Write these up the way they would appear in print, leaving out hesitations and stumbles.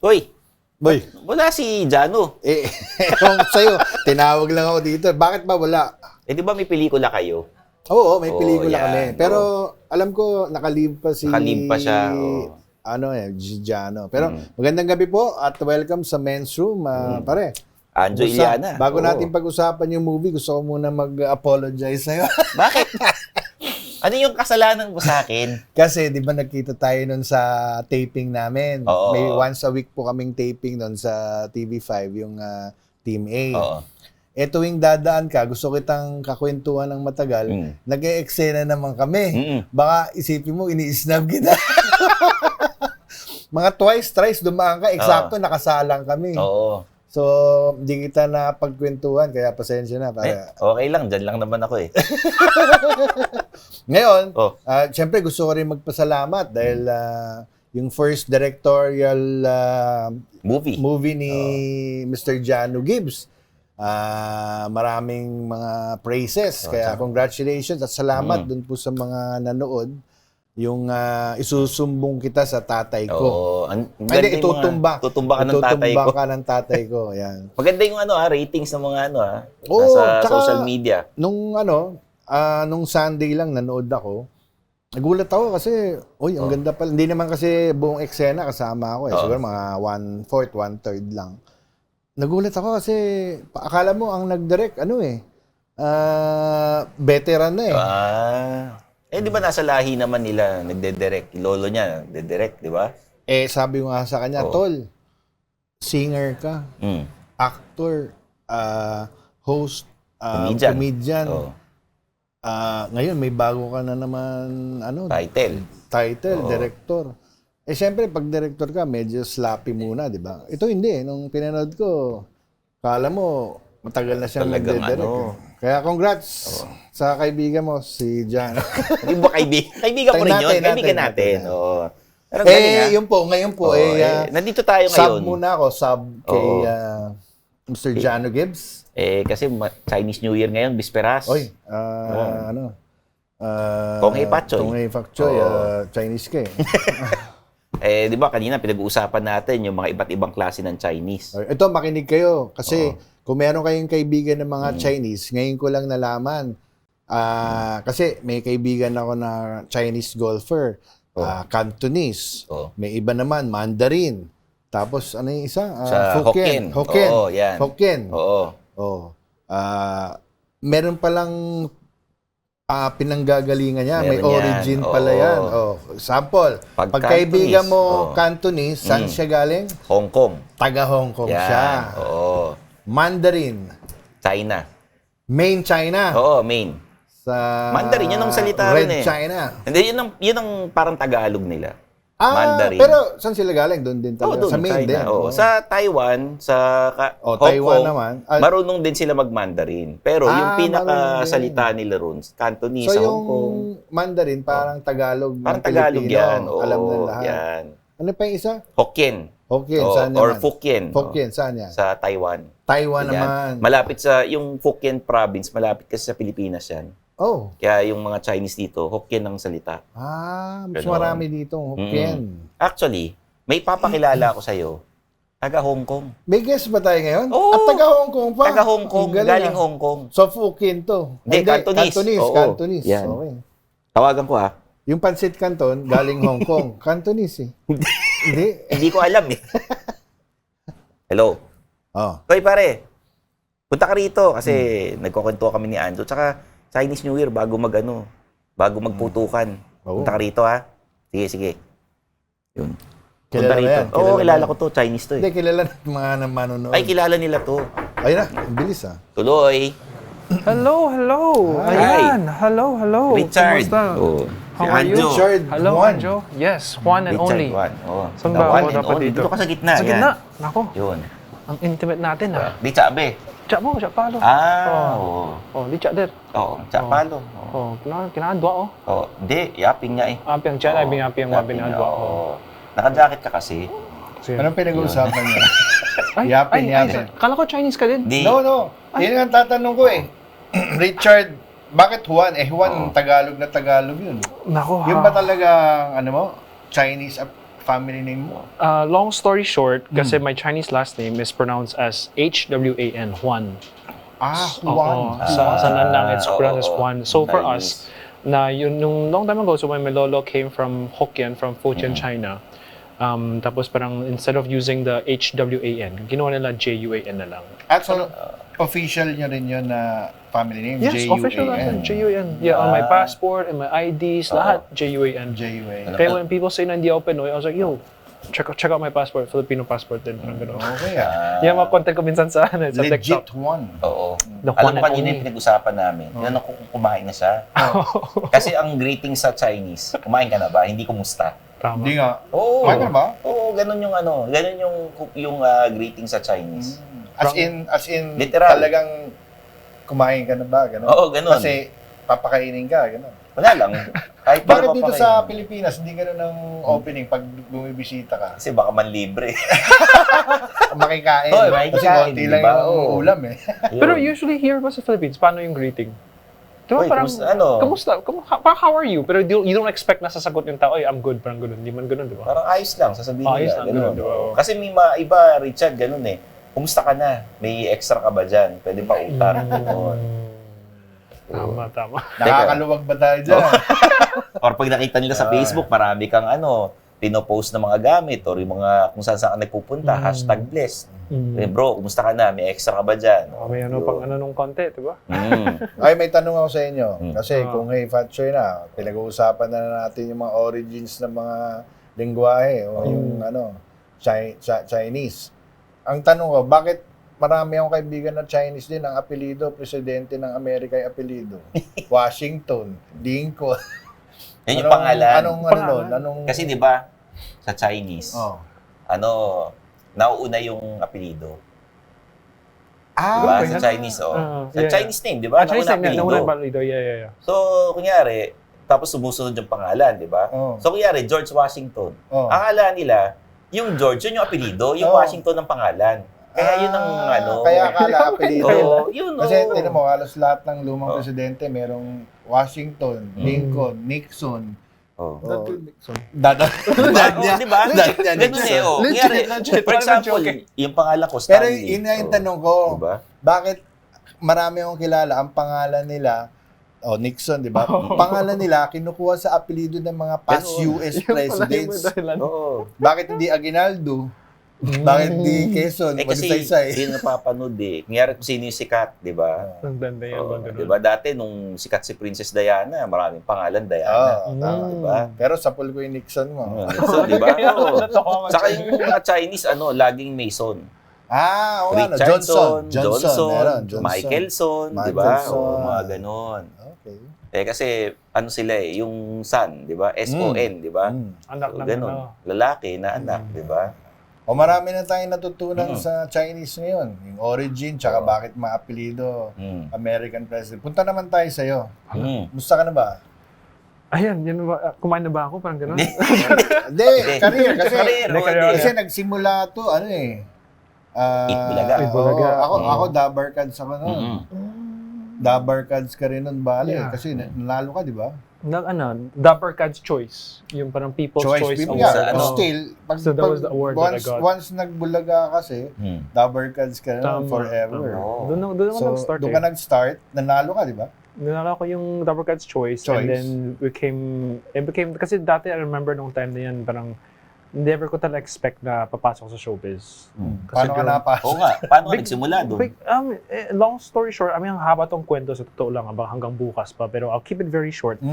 Hoy, Boy, wala si Jano. ewan ko sa'yo, tinawag lang ako dito. Bakit ba wala? Eh, di ba may pelikula kayo? Oo, may Oo, pelikula yan. kami. Pero alam ko, nakalive pa si... Nakalive pa siya, oo. Giano. Pero magandang gabi po at welcome sa Men's Room, pare. Anjo Iliana. Bago Oo. natin pag-usapan yung movie, gusto ko muna mag-apologize sa'yo. Bakit? Ano yung kasalanan mo sa akin? Kasi di ba nagkita tayo nun sa taping namin. Oo. May once a week po kaming taping nun sa TV5, yung Team A. Oo. E tuwing dadaan ka, gusto kitang kakwentuhan ng matagal, nag-e-eksena naman kami. Baka isipin mo, ini-snub kita. Mga twice, thrice dumaan ka, eksakto, nakasalang kami. Oo. So, hindi kita napagkwentuhan, kaya pasensya na. Okay lang, dyan lang naman ako eh. Ngayon, Oh. syempre gusto ko rin magpasalamat dahil yung first directorial movie ni Mr. Jano Gibbs, maraming mga praises. Kaya congratulations at salamat dun po sa mga nanood. Yung isusumbong kita sa tatay ko. Oo. Hindi, itutumba. Tutumba ka ng tatay ko. Itutumba ka ng tatay ko. Yan. Maganda yung ratings ng mga Oo, nasa tsaka, social media. Nung Sunday lang nanood ako, nagulat ako kasi, ang ganda pala. Hindi naman kasi buong eksena kasama ako eh. Siguro mga 1/4, 1/3 lang. Nagulat ako kasi, akala mo ang nag-direct, veteran na eh. Di ba nasa lahi naman nila nagde-direct? Lolo niya nagde-direct, di ba? Sabi ko nga sa kanya, Tol, singer ka, actor, host, comedian. Ngayon, may bago ka na naman, title, director. Siyempre, pag director ka, medyo sloppy muna, di ba? Ito hindi. Nung pinanood ko, kala mo, matagal na siyang nagde-direct. Kaya congrats sa kaibigan mo, si Jan. Hindi ba kaibigan ko rin yun? Kaibigan natin. Oo. Pero ngayon po, nandito tayo ngayon. Sub muna ako, kay Mr. Jano Gibbs. Kasi Chinese New Year ngayon, bisperas. Kung Hei Pak Choi. Chinese ka eh. Di ba kanina pinag-uusapan natin yung mga iba't ibang klase ng Chinese. Ito, makinig kayo. Kasi kung meron kayong kaibigan ng mga Chinese, ngayon ko lang nalaman. Kasi may kaibigan ako na Chinese golfer. Cantonese. May iba naman, Mandarin. Tapos ano yung isa? Hokkien. Hokkien. Oo, yan. Hokkien. Oo. Meron palang pinanggagalingan niya. May Meron origin yan. pala yan. Sample. Pag Pag kaibigan Cantonese, mo Cantonese, saan siya galing? Hong Kong. Taga Hong Kong Yan. siya. Oo. Mandarin. China. Main China. Oo, main. Sa Mandarin, yun ang salita Red rin eh. China. Hindi, yun ang parang Tagalog nila. Mandarin. Pero saan sila galing? Doon din talaga. Doon, sa main China. din. Oo. Sa Taiwan, sa Hong Taiwan Kong, naman. marunong din sila mag-Mandarin. Pero yung pinaka-salita nila ron, Cantonese sa Hong Kong. Mandarin, parang Tagalog. Parang Tagalog yan. Alam na lahat. Yan. Ano pa yung isa? Hokkien. Hokkien, saan naman? Or Fukien. Hokkien, saan yan? Sa Taiwan. Taiwan Yan. naman. Malapit yung Fukien province, malapit kasi sa Pilipinas yan. Kaya yung mga Chinese dito, Hokkien ang salita. Mas marami dito, Hokkien. Actually, may papakilala ako sa'yo. Taga Hong Kong. May guest ba tayo ngayon? Oo. At taga Hong Kong pa? Taga Hong Kong, galing ah. Hong Kong. So, Fukien to? Hindi, Cantonese. Cantonese. Yan. Okay. Tawagan ko Yung Pansit Canton, galing Hong Kong. Cantonese eh. Hindi. Hindi ko alam eh. Hello. Hoy pare, punta ka rito kasi nagkukwento kami ni Anjo. Tsaka Chinese New Year bago magputukan. Punta ka rito Sige. Yun. Punta rito. Kilala ko to. Chinese to eh. Hindi, kilala ng mga manonood. Ay, kilala nila to. Ayun na, ang bilis Tuloy. Hello. Ayan. Hello. Richard. Kumusta? How are you? Richard Hello, Juan. Anjo. Yes, Juan and Richard only. Juan. Saan ba ako dapat dito? Dito ka sa gitna. Sa gitna. Nako, Yun. ang intimate natin Di Chabe. Cak mo, cak palo. Di cak der. Cak palo. Kinaan dua Di, yaping niya eh. Api ang chat, ay bingapi ang wabi na dua Naka-jacket ka kasi. Anong pinag-uusapan niya? Ay, Yapin. kala ko Chinese ka din. No. Yan ang tatanong ko eh. Richard, bakit Juan? Juan, Tagalog na Tagalog yun. Nako Yung ba talaga, Chinese family name mo? Long story short, kasi my Chinese last name is pronounced as Hwan, Juan. Juan. Sa Nandang, it's pronounced as oo. Juan. So for Chinese. us, na yun, nung long time ago, so my lolo came from Hokkien, from Fujian, China. Tapos parang instead of using the Hwan, ginawa nila Juan na lang. At so, official nyo rin yun na family name? Yes, official natin, Juan. Yeah, on my passport and my IDs, lahat Juan. J-U-A. Kaya when people say na hindi ako Pinoy, I was like, yo, check out my passport, Filipino passport din. Parang gano'n. Okay Yan mga content ko minsan sa Legit TikTok. one. Oo. The Alam one mo and kanina only. yung pinag-usapan namin, yan ako kumain na siya. Kasi ang greeting sa Chinese, kumain ka na ba? Hindi kumusta. Tama. Hindi nga. Oo. Kumain ka na ba? Oo, ganun yung ganun yung greeting sa Chinese. As in, Literal. talagang kumain ka na ba? Ganun? Oo, ganun. Kasi papakainin ka, ganun. Wala lang. Kahit Bakit para dito papakainin. sa Pilipinas, hindi ganun ang opening pag bumibisita ka? Kasi baka man libre. Makikain. Oo, Kasi makikain, konti di lang ba? yung Oo. ulam eh. Pero usually here ba sa Philippines, paano yung greeting? Diba Uy, parang, kamusta? parang how are you? Pero you don't expect na sasagot yung tao, I'm good, parang ganun. Hindi man ganun, di ba? Parang ayos lang, sasabihin Ayos nila. lang, Ganun. ganun, di ba? Kasi may iba, Richard, ganun eh. Kumusta ka na? May extra ka ba dyan? Pwede pa utang. Ganun. Tama. Nakakaluwag ba tayo dyan? Or pag nakita nila sa Facebook, marami kang pinopost na mga gamit or yung mga kung saan ka nagpupunta, #blessed. Eh, bro, kumusta ka na? May extra ka ba dyan? May pang nung konti, di ba? Ay, may tanong ako sa inyo. Kasi kung Fat Choy na, pinag-uusapan na natin yung mga origins ng mga lingwahe o yung Chinese. Ang tanong ko, bakit marami akong kaibigan na Chinese din, ang apelido, presidente ng Amerika yung apelido? Washington, Lincoln. Yan yung pangalan. Anong Kasi di ba sa Chinese, nauuna yung apelido. Diba? okay. Sa Chinese, sa yeah. Chinese name, di ba? Chinese Nauna name, apelido. nauna apelido, yeah. So, kunyari, tapos sumusunod yung pangalan, di ba? Oh. So, kunyari, George Washington. Oh. Akala nila, yung George, yun yung apelido, yung Washington ng pangalan. Kaya yun ang Kaya akala apelido. Yun, Kasi tinan mo, halos lahat ng lumang presidente, merong Washington, Lincoln, Nixon. Dad niya. Di ba? Ganun eh. Kunyari, for example, yung pangalan ko, Pero Stanley. yun nga yung tanong ko, Diba? bakit marami akong kilala, ang pangalan nila, Nixon, di ba? Pangalan nila, kinukuha sa apelido ng mga past US presidents. Oo. Bakit hindi Aguinaldo? Bakit hindi Quezon? Kasi yun napapanood eh. Kunyari kung sino yung sikat, di ba? Ang ganda yan. Di ba? Dati nung sikat si Princess Diana, maraming pangalan Diana. Tama. Diba? Pero sapul ko yung Nixon mo. So, di ba? Saka yung mga Chinese, laging Mason. Oo nga, Richardson, Johnson. Meron, Johnson. Michelson, di ba? Michelson. O mga ganon. Okay. Kasi sila yung son, di ba? S-O-N, di ba? Anak So, ng ganon. Lalaki na anak, di ba? O marami na tayong natutunan sa Chinese ngayon. Yung origin, tsaka bakit maapelido American president. Punta naman tayo sa'yo. Musta ka na ba? Ayan, yun ba? Kumain na ba ako? Parang gano'n? Hindi, career. Kasi Career. nagsimula to, Itbulaga. Itbulaga. Ako Dabar Cards ako noon. Dabar Cards ka rin nun, bale. Yeah. Kasi nanalo ka, di ba? Dapper Cat's Choice. Yung parang People's Choice People, Award. yeah. Ano? Still, So that was the award that I got. Once nagbulaga kasi, Dabar Cards ka na forever. Doon ako So, nag-start doon ka nag-start, nanalo ka, di ba? Nanalo ko yung Dapper Cat's Choice. And then it became, kasi dati I remember nung time na yan, parang never ko talaga expect na papasok sa showbiz. Paano ka napasok? Oo nga. Paano ka nagsimula doon? Long story short, ang haba tong kwento sa totoo lang hanggang bukas pa, pero I'll keep it very short.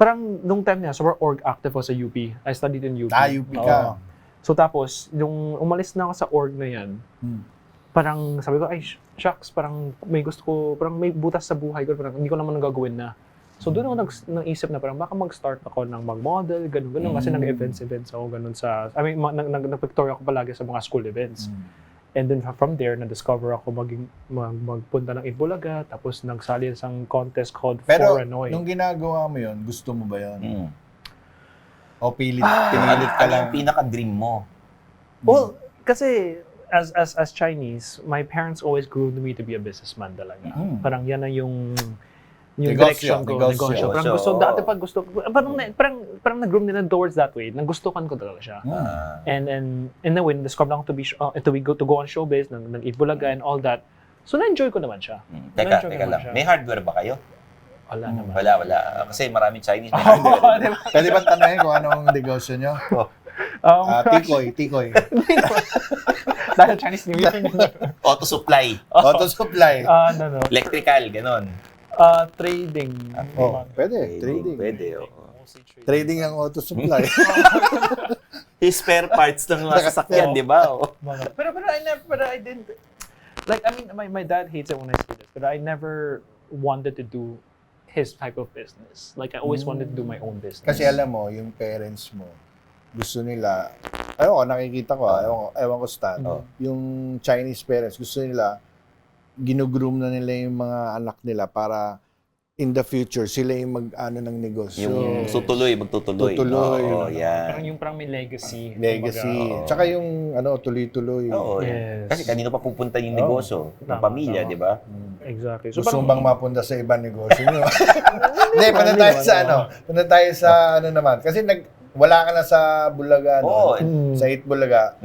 Parang nung time niya, so we're org active ako sa UP. I studied in UP. UP ka. So tapos, yung umalis na ako sa org na yan, parang sabi ko, ay shucks, parang may gusto ko, parang may butas sa buhay ko, parang hindi ko naman nagagawin na. So doon ako naisip na parang baka mag-start ako ng mag-model, ganun, kasi nag-events ako ganun sa, nag-pictorial ako palagi sa mga school events. And then from there, na-discover ako magpunta ng Itbulaga, tapos nagsali sa contest called Pero Foranoy. nung ginagawa mo yun, gusto mo ba yun? O pinilit ka Ano lang? yung pinaka-dream mo? Well, kasi as Chinese, my parents always groomed me to be a businessman talaga. Parang yan na yung yung direction ko, negosyo. Parang gusto, dati pag gusto, parang nag-groom nila towards that way. Nagustuhan ko talaga siya. And then when discovered lang to go on showbiz, nag-eat bulaga and all that. So na-enjoy ko naman siya. Teka lang. May hardware ba kayo? Wala naman. Wala. Kasi maraming Chinese may hardware. Pwede ba tanongin kung anong negosyo nyo? Tikoy. Dahil Chinese New Year. Auto supply. No. Electrical, ganon. Trading. Pwede. Trading. Pwede. Trading ang auto supply. Spare parts ng mga sasakyan, di ba? Pero I didn't, like, I mean, my dad hates it when I say this, but I never wanted to do his type of business. Like, I always wanted to do my own business. Kasi alam mo, yung parents mo, gusto nila, nakikita ko, ewan ko Stan, yung Chinese parents, gusto nila, ginugroom na nila yung mga anak nila para in the future, sila yung mag-ano ng negosyo. Yung magtutuloy. Parang may legacy. Tsaka yung tuloy-tuloy. Yes. Kasi kanino pa pupunta yung negosyo? Ng pamilya, di ba? Exactly. So, gusto bang mapunta sa ibang negosyo nyo? Hindi, punta tayo sa ano naman. Kasi wala ka na sa Bulaga, sa 8 Bulaga,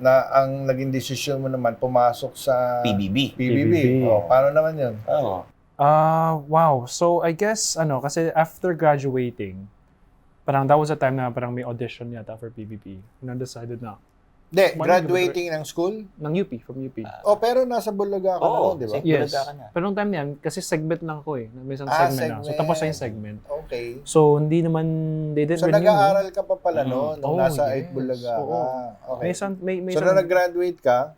na ang naging desisyon mo naman pumasok sa PBB. Paano naman yun? Wow. So, I guess, kasi after graduating, parang that was a time na parang may audition yata for PBB. Na-decided na. Hindi, graduating ng school? From UP. Pero nasa Bulaga ka na, di ba? Yes. Pero nung time niyan, kasi segment lang ko eh. May isang segment na. So, tapos na yung segment. Okay. So, hindi naman, they didn't So, renew. nag-aaral ka pa pala noon, nung nasa 8 Bulaga ka. Okay. So, nung nag-graduate ka?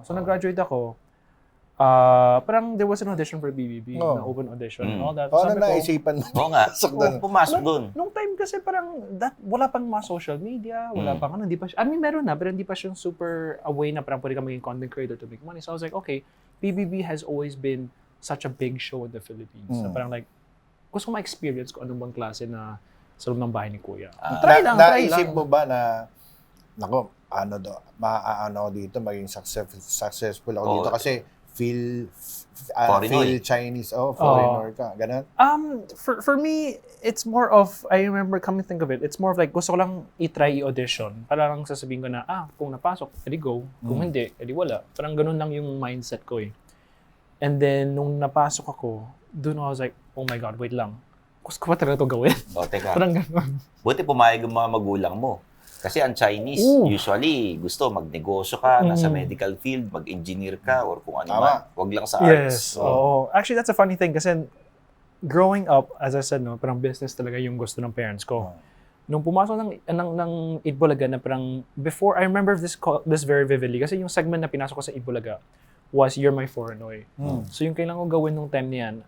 So, nag-graduate ako. Parang there was an audition for BBB, na open audition and all that. Ano naisipan mo? Oo nga. Pumasok doon. Nung time kasi parang wala pang mga social media, wala pang hindi pa siya. I mean, meron na, pero hindi pa siyang super away na parang pwede ka maging content creator to make money. So I was like, okay, BBB has always been such a big show in the Philippines. So parang like, gusto ko ma-experience ko anong bang klase na sa loob ng bahay ni Kuya. Try lang. Naisip mo ba na, maano dito, maging successful ako dito kasi feel Chinese, foreigner ka, ganun? For me, it's more of, I remember, come to think of it, it's more of like, gusto ko lang i-try i-audition. Para lang sasabihin ko na, kung napasok, edi go. Kung hindi, edi wala. Parang ganun lang yung mindset ko eh. And then, nung napasok ako, doon I was like, oh my God, wait lang. Gusto ko ba talaga ito gawin? Teka. Parang ganun. Buti pumayag ang mga magulang mo. Kasi ang Chinese, usually, gusto magnegosyo ka, nasa medical field, mag-engineer ka, or kung ano man. Huwag lang sa arts. Yes. Actually, that's a funny thing kasi growing up, as I said, parang business talaga yung gusto ng parents ko. Nung pumasok ng Itbulaga na parang, before, I remember this very vividly kasi yung segment na pinasok ko sa Itbulaga was You're My Foreignoy. So yung kailangan ko gawin nung time niyan,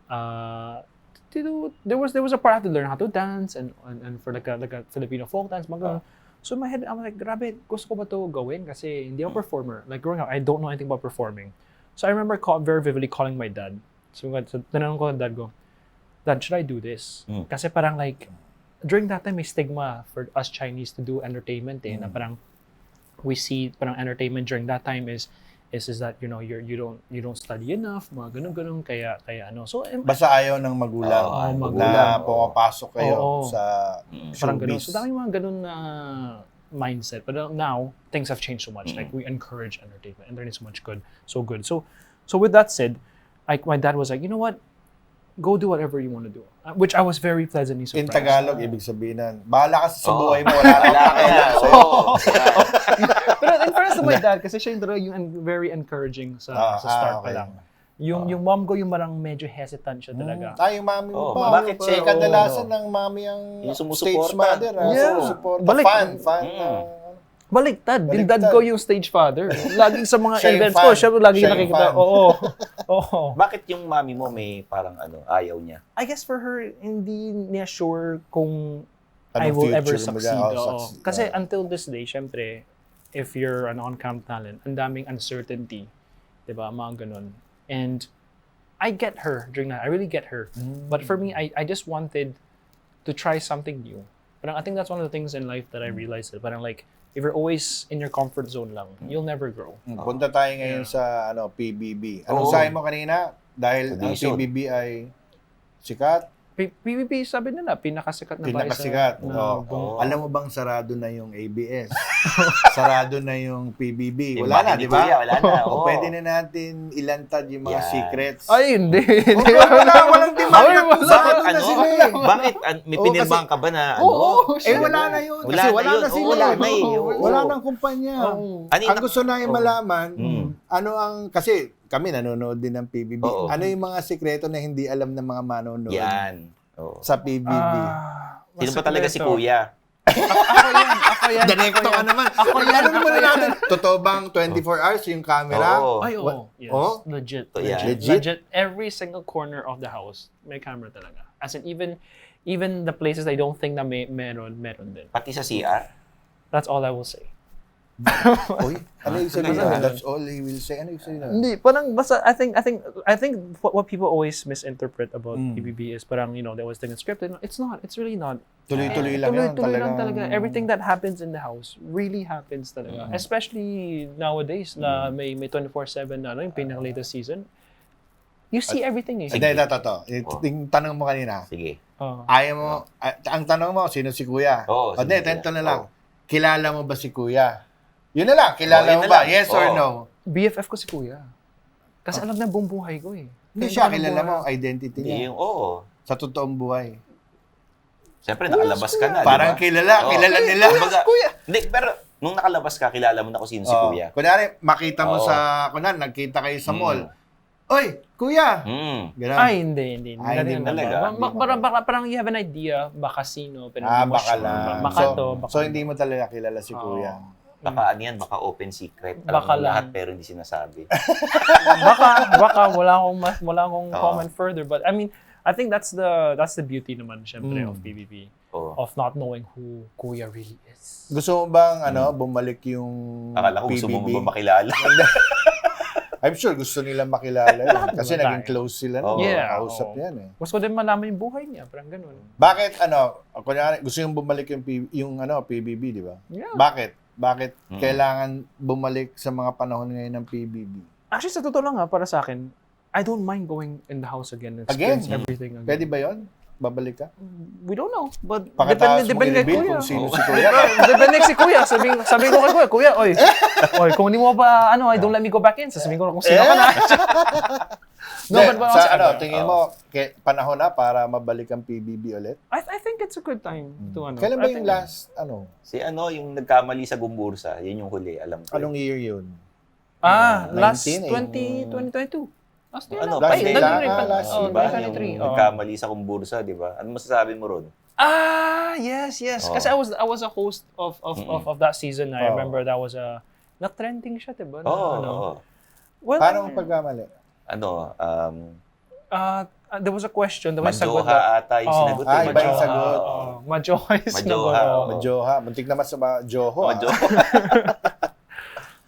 there was a part I had to learn how to dance and for like a Filipino folk dance, mga So in my head, I'm like, grabe, gusto ko ba ito gawin? Kasi hindi ako performer. Like growing up, I don't know anything about performing. So I remember very vividly calling my dad. So tinanong ko ang dad ko, Dad, should I do this? Kasi parang like, during that time, may stigma for us Chinese to do entertainment na parang we see parang entertainment during that time is that you don't study enough, mga ganun kaya ano. So basta ayaw ng magulang na pumapasok kayo sa parang ganun. showbiz. So dami mga ganun na mindset. But now things have changed so much. Like we encourage entertainment and learning so much good. So with that said, my dad was like, you know what? Go do whatever you want to do. Which I was very pleasantly surprised. In Tagalog, ibig sabihin na, bahala ka sa buhay mo, wala kailangan sa'yo. Pero in fairness to my dad, kasi siya yung very encouraging sa start pa lang. Yung mom ko, yung marang medyo hesitant siya talaga. Yung mami mo pa. Bakit siya? Kadalasan ng mami ang stage mother. Fan. Baliktad. Din dad ko yung stage father. Laging sa mga events ko, siya laging nakikita. Oo. Bakit yung mami mo may parang ayaw niya? I guess for her, hindi niya sure kung I will ever succeed. Kasi until this day, syempre, if you're an on-cam talent, ang daming uncertainty. Diba? Mga ganun. And I get her during that. I really get her. But for me, I just wanted to try something new. Parang I think that's one of the things in life that I realized. Parang like, if you're always in your comfort zone lang, you'll never grow. Punta tayo ngayon sa PBB. Anong sabi mo kanina? Dahil ang PBB ay Sikat. PBB, sabi nila, pinakasikat na bahay Pinakasikat. na Alam mo bang sarado na yung ABS? Sarado na yung PBB. Wala na, di Ni ba? Kuya, wala na. O Oo. pwede na natin ilantad yung mga Yan. secrets. Ay, hindi. Walang demand. Sarado na sila eh. Bakit? May pinirmahan ka ba na Oo, Wala na yun. Wala Kasi na wala yun. na sila. Wala na eh. Oo. Wala nang kumpanya. Ano Ang gusto na yung malaman, Mm. ano ang, kasi kami nanonood din ng PBB. Oo. Ano yung mga sikreto na hindi alam ng mga manonood Yan. Oo. sa PBB? Sino ba talaga si Kuya? Ako yan. Direkto ka naman. Ako yan. Ano naman natin? Totoo bang 24 hours yung camera? Oo. Ay, oo. Yes. Oh? Legit. Yeah. Legit? Every single corner of the house, may camera talaga. As in, even the places I don't think na meron din. Pati sa CR? That's all I will say. Uy, ano yung sabihin Ano nun? yan? That's all he will say. Ano yung sabihin nun? Hindi, parang basta I think what people always misinterpret about PBB is parang, they always think it's scripted. No, it's not. It's really not. Tuloy-tuloy lang yun. Tuloy lang Talagang- talaga. Everything that happens in the house really happens talaga. Especially nowadays na may 24/7 na yung pinaka-latest season. You see everything eh. Hindi, ito. Yung tanong mo kanina. Sige. Ayaw mo, ang tanong mo, sino si Kuya? Oo, sino Hindi, si Kuya? ito na lang. Oo. Kilala mo ba si Kuya? Yun na lang, kilala yun mo na ba? lang. Yes or Oo. no? BFF ko si Kuya. Kasi alam na buong buhay ko eh. Hindi siya, kilala mo ang identity niya. Oo. Sa totoong buhay. Siyempre, nakalabas ka na, Parang di ba? kilala, Oo. kilala nila. Kumbaga, Hindi, pero nung nakalabas ka, kilala mo na kung sino si Oo. Kuya. Kunwari, makita mo Oo. nagkita kayo sa mall. Oy, Kuya! Ganun. Ay, hindi. Ay, hindi talaga. Parang you have an idea, baka sino, pero hindi mo Baka sure. lang. Baka to, baka So, hindi mo talaga kilala si Kuya. Baka ano yan, baka open secret. Alam Baka mo lahat lang. pero hindi sinasabi. baka wala akong Oo. comment further, but I mean, I think that's the beauty naman syempre of PBB, Oo. of not knowing who Kuya really is. Gusto mo bang bumalik yung Akala ko gusto mo PBB? ba makilala? I'm sure gusto nilang makilala yun. Kasi naman naging tayo. close sila. Oo. Yeah, Kausap oo. yan eh. Gusto ko din malaman yung buhay niya, parang ganun. Bakit kunyari, gusto yung bumalik yung PBB, di ba? Yeah. Bakit kailangan bumalik sa mga panahon ngayon ng PBB? Actually, sa totoo lang para sa akin, I don't mind going in the house again and Again? experience everything again. Pwede ba yon? Babalik ka? We don't know, but Pagkatapos mo depende kay i-reveal Kuya. kung sino Oo. si Kuya. Depende si Kuya. Sabi ko kay Kuya, oy, kung hindi mo ba, don't let me go back in. Sasabihin ko na kung sino ka na. No, but tingin mo, panahon na para mabalik ang PBB ulit? I think it's a good time to Kailan ba yung last, Si yung nagkamali sa Gumbursa, yun yung huli, alam ko. anong year yun? Last 19, 2022. Last year Ano, na. last Ay, day nag-year lang. pa. Last year. Diba? 2023. Yung nagkamali sa Gumbursa, di ba? Ano masasabi mo ron? Yes. Oh. Kasi I was a host of that season. I remember that was na-trending siya, diba? Oo. Well, Paano ang pagkamali? there was a question. There was a sagot. Madjoha ata yung sinagot. iba yung sagot. Madjoha yung sinagot. Madjoha, oo. Madjoha. Muntik naman sa Joho. Madjoha.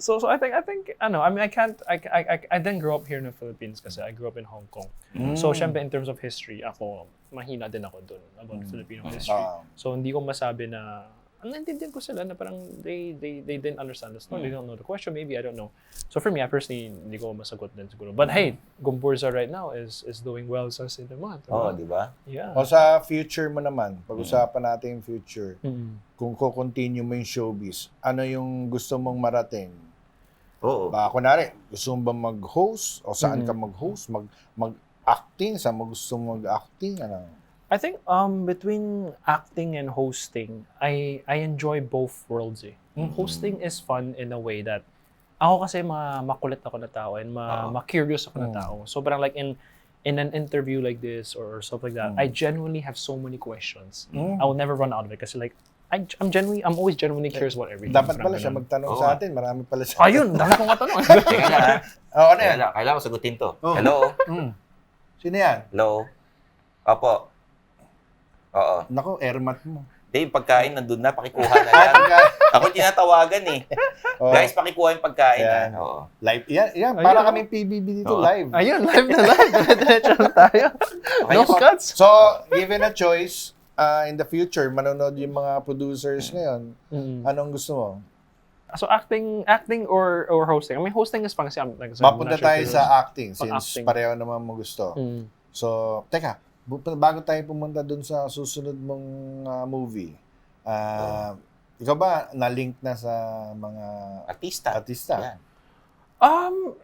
So I think I mean I didn't grow up here in the Philippines kasi I grew up in Hong Kong. So syempre in terms of history, ako mahina din ako doon about Filipino history. So hindi ko masabi na naintindihan ko sila na parang they didn't understand the story. They don't know the question, maybe, I don't know. So for me, I personally hindi ko masagot din siguro. But hey, Gumburza right now is doing well sa cinema. Oo, di ba? Yeah. O sa future mo naman, pag-usapan natin yung future. Kung ko-continue mo yung showbiz, ano yung gusto mong marating? Oo. Baka kunwari, gusto mo ba mag-host? O saan ka mag-host? Mag-acting? Saan mo gusto mag-acting? Ano? I think between acting and hosting, I enjoy both worlds eh. Hosting is fun in a way that ako kasi makulit ako na tao and ma-curious ako na tao. So parang like in an interview like this or stuff like that, I genuinely have so many questions. I will never run out of it kasi like I'm always genuinely curious about everything. Dapat pala siya magtanong sa atin. Marami pala siya. Ayun, dami kong matanong. Teka lang ha. Ano yan? Kailangan ko sagutin to. Oh. Hello? Sino yan? Hello? Opo. Oo. Naku, airmat mo. Hindi, yung pagkain nandun na, pakikuha na yan. Ako tinatawagan eh. Oh. Guys, pakikuha yung pagkain Yan. ha. Oo. Live. Yan. Ayun, Para oh. kami PBB dito, Oo. live. Ayun, live na live. Diretso lang tayo. No cuts. So, given a choice, in the future, manonood yung mga producers ngayon, anong gusto mo? So acting or hosting. I mean, hosting is fun kasi I'm Mapunta tayo sa acting, since Acting. pareho naman mo gusto. So, teka, bago tayo pumunta dun sa susunod mong movie, ikaw ba na-link na sa mga Artista. artista? Yan.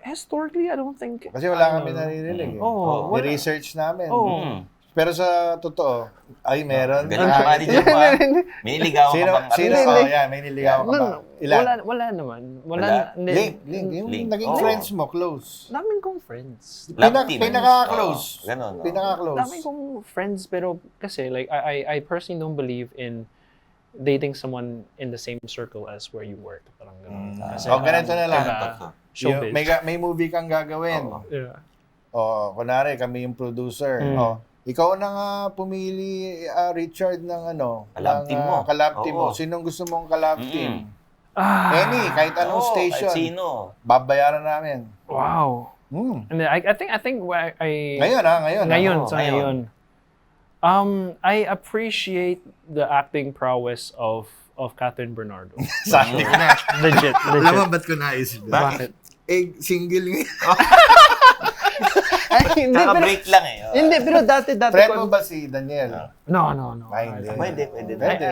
Historically, I don't think... Kasi wala kami naririnig eh. wala. Ni-research namin. Oh. Pero sa totoo, ay meron. Ganun ka manager mo, ha? May niligawan ka bang Sino? artista? Yan, may niligawan ka ba? Ilan? Wala naman. Wala? Link. Yung Link. naging friends mo, close. Daming kong friends. Love team. Pinaka-close. Ganun. Pinaka-close. Daming kong friends, pero kasi, like, I personally don't believe in dating someone in the same circle as where you work. Parang ganun. Kasi, ganito na lang. Showbiz. May movie kang gagawin. Yeah. Kunwari, kami yung producer. Ikaw na nga pumili, Richard, ng Collab team mo. Collab team mo. Sinong gusto mong collab team? Kahit anong station. Kahit sino. Babayaran namin. Wow. And then I think where I Ngayon. I appreciate the acting prowess of Catherine Bernardo. Sabi ko na. Legit. Alam mo, ba't ko naisip? Bakit? Single ngayon. Ay, hindi, Kaka-break lang eh. Hindi, pero dati Friend mo ba si Daniel? No. Hindi. Pwede.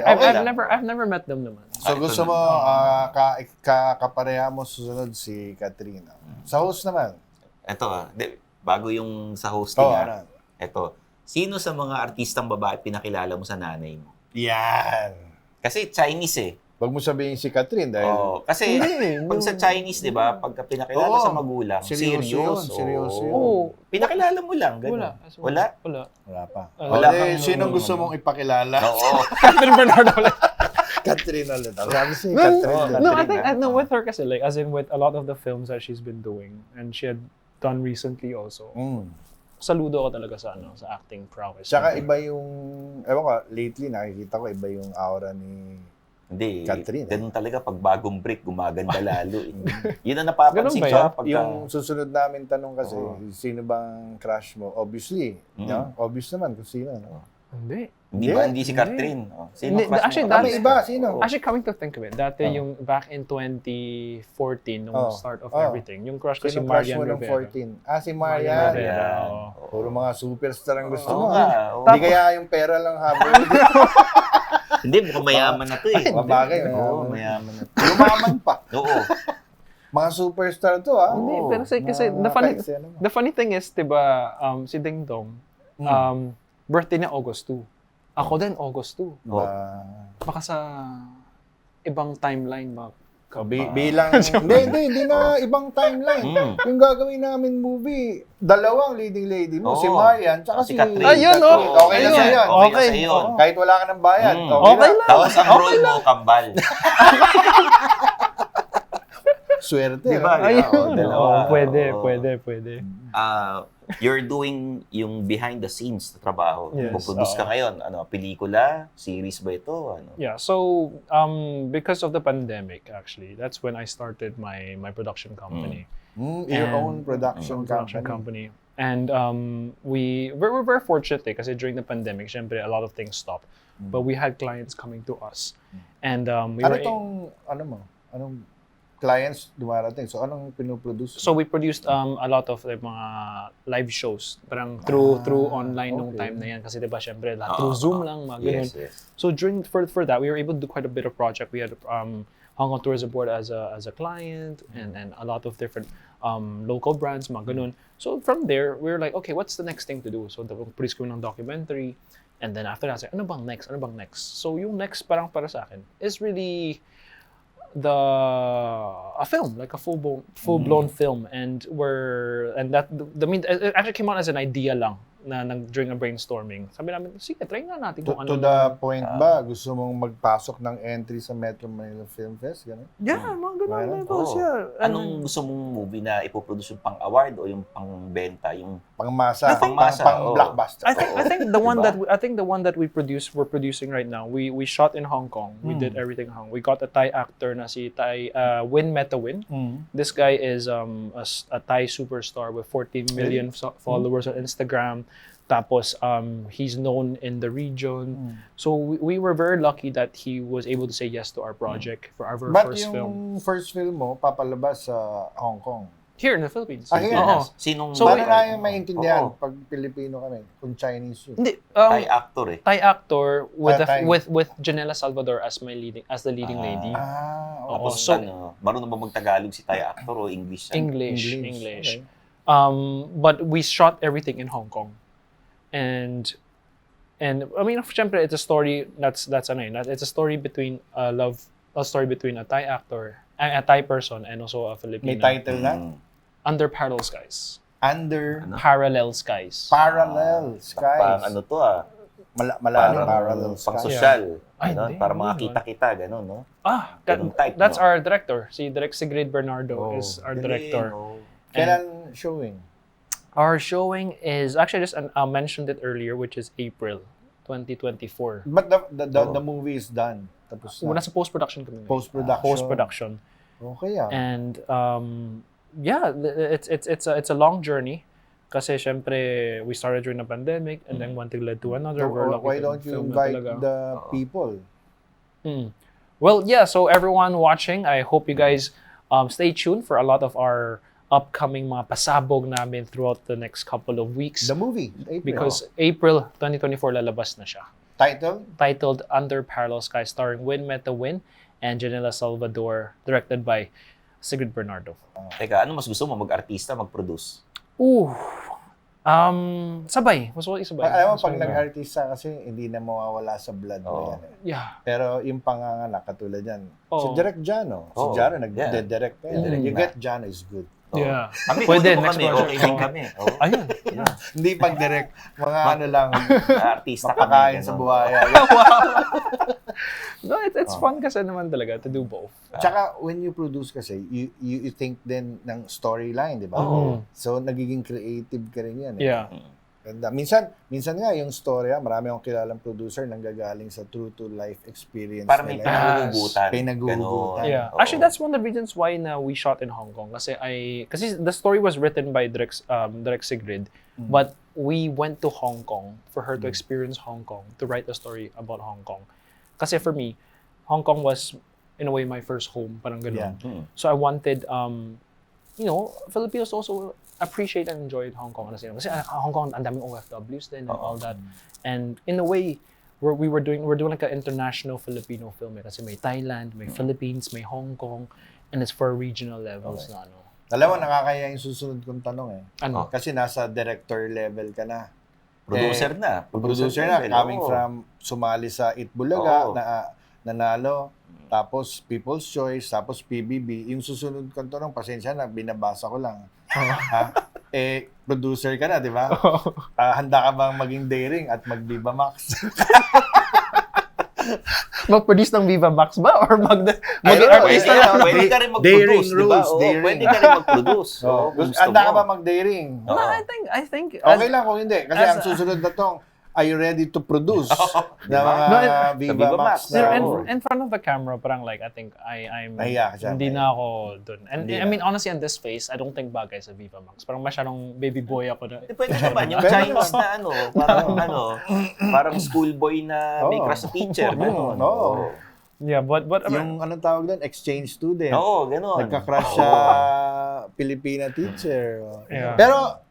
I've never met them naman. So gusto mo, kapareha mo susunod si Katrina. Sa host naman. Ito bago yung sa hosting Ito, sino sa mga artistang babae pinakilala mo sa nanay mo? Yan. Kasi Chinese eh. Huwag mo sabihin si Catherine dahil... Kasi pag sa Chinese, di ba, pagka pinakilala sa magulang, seryoso yun. Pinakilala mo lang, gano'n. Wala pa. Sinong gusto mong ipakilala? Oo. Catherine Bernardo ulit. Catherine ulit. Sabi si Catherine. No, I think with her kasi, like, as in with a lot of the films that she's been doing, and she had done recently also. Saludo ko talaga sa acting prowess. Tsaka iba yung, lately nakikita ko iba yung aura ni Catherine. Ganun talaga pag bagong break, gumaganda lalo. Yun ang napapansin ko. Yung susunod namin tanong kasi, sino bang crush mo? Obviously, obvious naman kung sino. Hindi si Catherine. Sino crush actually, mo? Iba, sino? Actually, coming to think of it, dati yung back in 2014, nung start of everything, yung crush ko si Marian Rivera. Si Marian. Puro mga superstar ang gusto mo. Hindi kaya yung pera lang habol. Hindi, mukhang mayaman na to eh. Mabagay. Mayaman na to. Lumaman pa. Oo. Mga superstar to, ha? Hindi, pero kasi the funny thing is, diba, si Ding Dong, birthday niya August 2. Ako din, August 2. Baka sa ibang timeline ba? Bilang, hindi na ibang timeline. Yung gagawin namin movie, dalawang leading lady mo, si Marian, tsaka si Catherine. Ayun, Okay na sa'yo. Okay. Kahit wala ka ng bayad. Okay lang. Tapos ang role mo, kambal. Swerte. Diba? Ayun. Pwede. You're doing yung behind the scenes na trabaho. Yes. Puproduce ka ngayon. Pelikula? Series ba ito? Yeah, so because of the pandemic, actually, that's when I started my production company. Your own production company. And we're very fortunate kasi during the pandemic, syempre, a lot of things stopped. But we had clients coming to us. And anong clients dumarating? So, anong pinuproduce? So, we produced a lot of mga live shows. Parang through online nung time na yan. Kasi diba, syempre, through Zoom lang, mga ganun. Yes. So, for that, we were able to do quite a bit of project. We had Hong Kong Tourism Board as a client and a lot of different local brands, mga ganun. So, from there, we were like, okay, what's the next thing to do? So, produce ko ng documentary. And then after that, I said, ano bang next? So, yung next parang para sa akin is really a film, like a full-blown film, and that it actually came out as an idea lang na during a brainstorming. Sabi namin, sige, try na natin kung To the point ba, gusto mong magpasok ng entry sa Metro Manila Film Fest? Gano'n? Yeah, mga ganun levels, yeah. Anong gusto mong movie na ipoproduce, yung pang-award o yung pang-benta? Yung pang-masa, pang-blockbuster. I think the one that we're producing right now, we shot in Hong Kong. We did everything in Hong Kong. We got a Thai actor na si Win Metawin. This guy is a Thai superstar with 14 million followers on Instagram. Tapos, he's known in the region. So, we were very lucky that he was able to say yes to our project for our first film. But yung first film mo, papalabas sa Hong Kong? Here in the Philippines. Ah, here? Oo. Sinong... So, Paano na yung maintindihan Oo. pag Pilipino kami? Kung Chinese yun. Hindi, Thai actor eh. Thai actor with Thai. with Janela Salvador as the leading lady. Oo. Tapos So- marunong ba mag-Tagalog si Thai actor o English? English. Okay. But we shot everything in Hong Kong. And I mean, syempre, it's a story it's a story between a story between a Thai actor, a Thai person, and also a Filipino. May title na? Under Parallel Skies. Under Parallel Skies. Parallel Skies. Pang ano to Malalim parang Parallel pang Skies. social. Ay, Ano? hindi, Para hindi, makakita-kita, gano'n, no? Ganung type, That's no? our director. Si Direk Sigrid Bernardo is our director. Kailan showing? Our showing is actually just I mentioned it earlier, which is April 2024. But the movie is done. Tapos na. Nasa post-production kami. Post-production. Post-production. Okay And yeah, it's a long journey. Kasi syempre, we started during the pandemic and then one thing led to another. We're lucky Why to don't you film na invite talaga. the people? Well, yeah, so everyone watching, I hope you guys stay tuned for a lot of our upcoming mga pasabog namin throughout the next couple of weeks. The movie, April. Because April 2024 lalabas na siya. Title? Titled Under Parallel Skies, starring Win Meta Win and Janela Salvador, directed by Sigrid Bernardo. Teka, ano mas gusto mo? Mag-artista, mag-produce? Sabay. Mas wala isabay. Alam mo, pag nag-artista kasi, hindi na mawawala sa blood mo yan. Yeah. Pero yung panganganak, katulad yan. Si Oo. Direk Jano. Si Oo. Jano, nag-direct pa yan. Direct You na. get Jano is good. Yeah. Kami, Pwede, kunin mo next kami. project. Okay din kami. Oo. Ayun. Hindi pag-direct, mga ano lang, Artista kami. papakain ganun. sa buhaya. No, it's fun kasi naman talaga to do both. Tsaka, when you produce kasi, you think din ng storyline, di ba? Oo. So, nagiging creative ka rin yan. Yeah. Ganda. Minsan nga, yung storya, marami akong kilalang producer nang gagaling sa true-to-life experience Para may nila. pinagugutan. May nagugutan. Yeah. Oo. Actually, that's one of the reasons why na we shot in Hong Kong. Kasi the story was written by Direk Sigrid, but we went to Hong Kong for her to experience Hong Kong, to write a story about Hong Kong. Kasi for me, Hong Kong was, in a way, my first home. Parang ganun. Yeah. So I wanted, Filipinos also appreciate and enjoy Hong Kong. Kasi Hong Kong, ang daming OFWs din and all that. And in a way, we're doing like an international Filipino film. Kasi may Thailand, may Philippines, may Hong Kong, and it's for regional levels na ano. Alam mo, nakakaya yung susunod kong tanong eh. Ano? Kasi nasa director level ka na. Producer na. Producer na, level. coming Oo. from sumali sa Itbulaga, Oo. nanalo, tapos People's Choice, tapos PBB. Yung susunod kong tanong, pasensya na, binabasa ko lang. Ha? Producer ka na, di ba? Handa ka bang maging daring at mag-Viva Max? Mag-produce ng Viva Max ba? Or Pwede mag-artista ka, lang? pwede ka rin Daring mag-produce, di ba? rules, Oo, daring. pwede ka rin mag-produce. Oo, kung gusto Handa ka mo. ba mag-daring? No, I think Okay lang kung hindi. Kasi as- ang susunod na tong, are you ready to produce na Diba? mga No, Viva Viva Max? Max. Pero na- in front of the camera, parang like, I think I'm Nahiya ka siya. hindi na ako dun. And Hindi I na. mean, honestly, on this face, I don't think bagay sa Viva Max. Parang masyadong baby boy ako na. Pwede naman, yung Pwede Chinese naman. na parang schoolboy na may Oo. crush sa teacher. Ganun. Oo. Yeah, but Yung anong tawag doon? Exchange student. Oo, ganun. Nagka-crush sa Filipina teacher. Yeah. Pero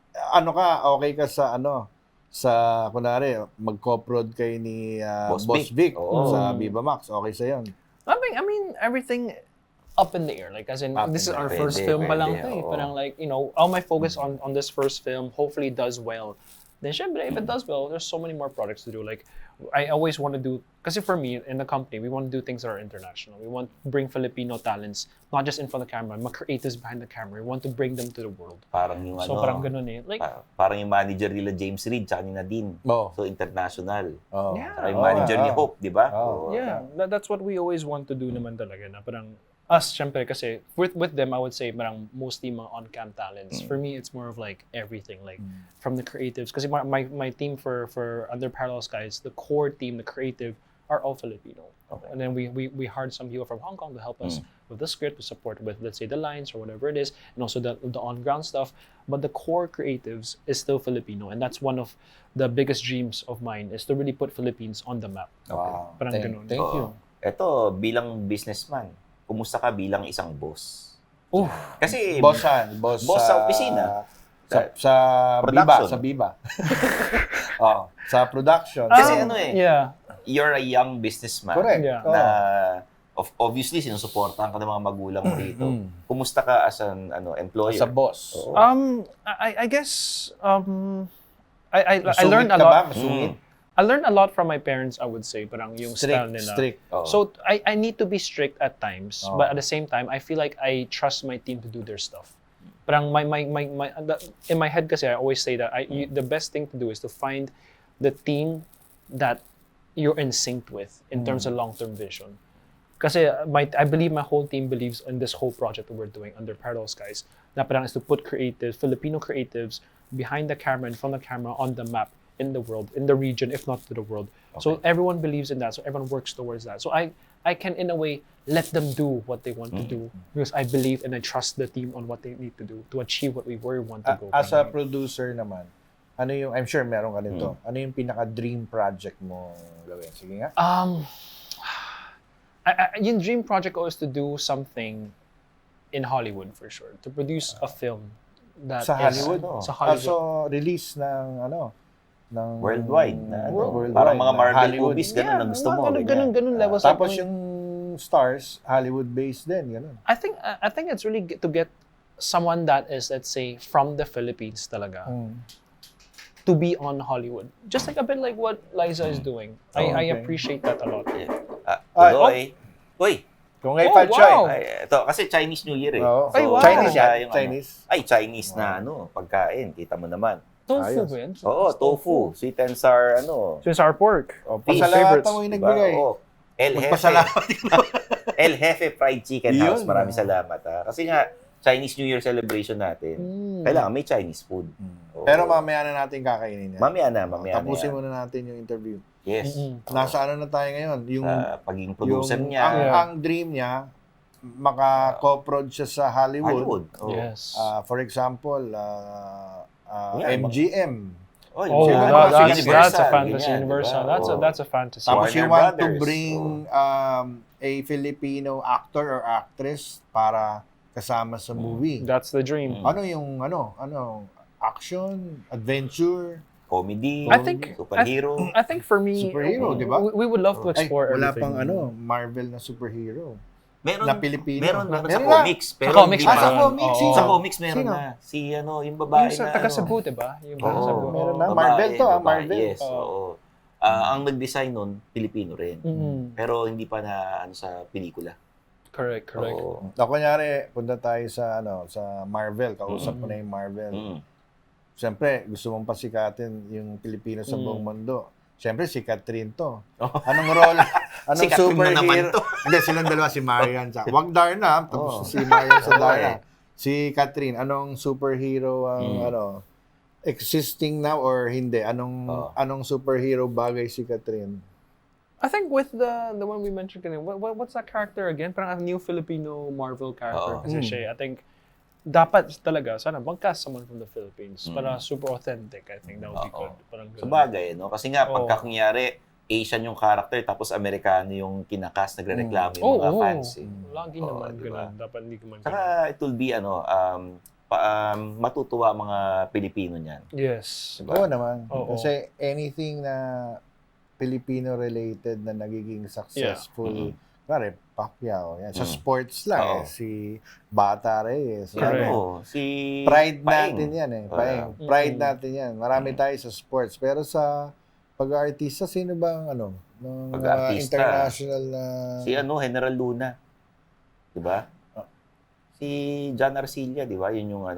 okay ka sa kunwari, mag-co-prod kay ni Boss Boss Vic. Vic Oo. sa Viva Max. Okay sa yun. I mean, everything up in the air. Like, as in, Up this is in the our air. first Pwede, film pa lang pwede, to eh. oo. Parang like, all my focus on this first film hopefully does well. Then, syempre, if it does well, there's so many more projects to do. Like, I always want to do, kasi for me, in the company, we want to do things that are international. We want to bring Filipino talents, not just in front of the camera, mga creatives behind the camera. We want to bring them to the world. Parang yung So, parang ganun eh. Like, parang yung manager nila James Reid tsaka ni Nadine. Oo. So, international. Oh. Yeah. Tsaka yung manager ni Hope, di ba? Oo. yeah, that's what we always want to do naman talaga na parang us, syempre, kasi with them, I would say parang mostly mga on-cam talents. For me, it's more of like everything, like from the creatives. Kasi my team for Under Parallel Skies, the core team, the creative, are all Filipino. Okay. And then we hired some people from Hong Kong to help us with the script, to support with, let's say, the lines or whatever it is, and also the on-ground stuff. But the core creatives is still Filipino, and that's one of the biggest dreams of mine, is to really put Philippines on the map. Wow. Parang ganun. Thank you. Ito, bilang businessman, kumusta ka bilang isang boss? Kasi Bossan. boss sa opisina. Sa Production. Biba. Sa production. Kasi Yeah. you're a young businessman. Correct. Yeah. Na obviously sinusuportahan ka ng mga magulang mo rito. Kumusta ka as an employer? Sa boss. Oo. I guess I Masungit learned a ka ba? lot. Masungit? I learned a lot from my parents, I would say, parang yung style nila. Strict. Oo. So I need to be strict at times, but at the same time, I feel like I trust my team to do their stuff. Parang in my head kasi I always say that the best thing to do is to find the team that you're in sync with in terms of long-term vision. Kasi I believe my whole team believes in this whole project that we're doing under Parallel Skies. Na parang is to put Filipino creatives behind the camera, in front of the camera, on the map, in the world, in the region, if not to the world. Okay. So everyone believes in that. So everyone works towards that. So I can, in a way, let them do what they want to do because I believe and I trust the team on what they need to do to achieve what we want to go. As a producer naman, ano yung, I'm sure meron ka nito, ano yung pinaka-dream project mo gawin? Sige nga. Yung dream project ko is to do something in Hollywood for sure. To produce a film that Sa Hollywood? Sa Hollywood. So, release ng ng worldwide. Worldwide. Parang mga Marvel Hollywood. movies, ganun ang gusto mo. Ganun level. Tapos yung stars, Hollywood-based din, ganun. I think it's really to get someone that is, let's say, from the Philippines talaga to be on Hollywood. Just like a bit like what Liza is doing. I appreciate that a lot. Uy! Kung ngay wow. Choy. Ito, kasi Chinese New Year eh. Oh. Ay, wow. Chinese yan? yung Chinese? Chinese na pagkain. Kita mo naman. Tofu Ayos. ba yan? Oo, tofu. Sweet and sour, Sweet sour pork. Pasalamatan mo yung nagbigay. Oo. El Jefe. Magpasalamat. El Jefe Fried Chicken House. Yun. Maraming salamat. Kasi nga, Chinese New Year celebration natin. Kailangan may Chinese food. Oo. Pero mamaya na natin kakainin yan. Mamaya na. Tapusin muna natin yung interview. Yes. Nasa ano na tayo ngayon? Yung pagiging producer niya. Ang dream niya, maka-co-prod siya sa Hollywood. Oh. Yes. For example, MGM. That's a fantasy universal. That's a fantasy. Tapos Warner you want to Brothers. bring a Filipino actor or actress para kasama sa movie. That's the dream. Ano yung action, adventure, comedy, I think superhero. I think for me, Superhero, di ba? we would love to explore wala everything. pang Marvel na superhero. Meron na Pilipino. Meron Meron sa na. comics. Pero Sa comics hindi pa. pa. Sa comics. Oo. Sa comics meron Sino? na. Si yung babae Yung sa na taga Cebu, diba? Yung taga Oo. Cebu. Meron na. Babae, Marvel to, babae, Marvel. Yes, oo. Ang nag-design nun, Pilipino rin. Pero hindi pa na sa pelikula. Correct. Oo. Kunyari, punta tayo sa sa Marvel, kausap mo na yung Marvel. Siyempre, gusto mong pasikatin yung Pilipino sa buong mundo. Siyempre, si Catherine to. Anong role? Anong Si Catherine na naman superhero? to. Hindi, silang dalawa, si Marian. Wag Darna, tapos si Marian sa Darna. Si Catherine, anong superhero ang existing now or hindi? Anong superhero bagay si Catherine? I think with the one we mentioned kanina, what's that character again? Parang a new Filipino Marvel character kasi siya. I think dapat talaga sana magcast someone from the Philippines para super authentic. I think that would be good. Parang Sa bagay, no? Kasi nga, pagka kunyari, Asian yung character, tapos Amerikano yung kinakas, nagre-reklamo yung mga fans. Lagi naman ganun. Dapat hindi ko man Saka it will be, matutuwa mga Pilipino niyan. Yes. Diba? Oo naman. Oo. Kasi anything na Filipino-related na nagiging successful, pare, Pacquiao. Yan. Sa sports lang, si Bata Reyes. Si Pride Paeng. natin yan Paeng. Pride natin yan. Marami tayo sa sports. Pero sa pag-artista, sino ba ang ng Pag-artista, international na... Si General Luna. Diba? Si John Arcilla, di ba? Yun yung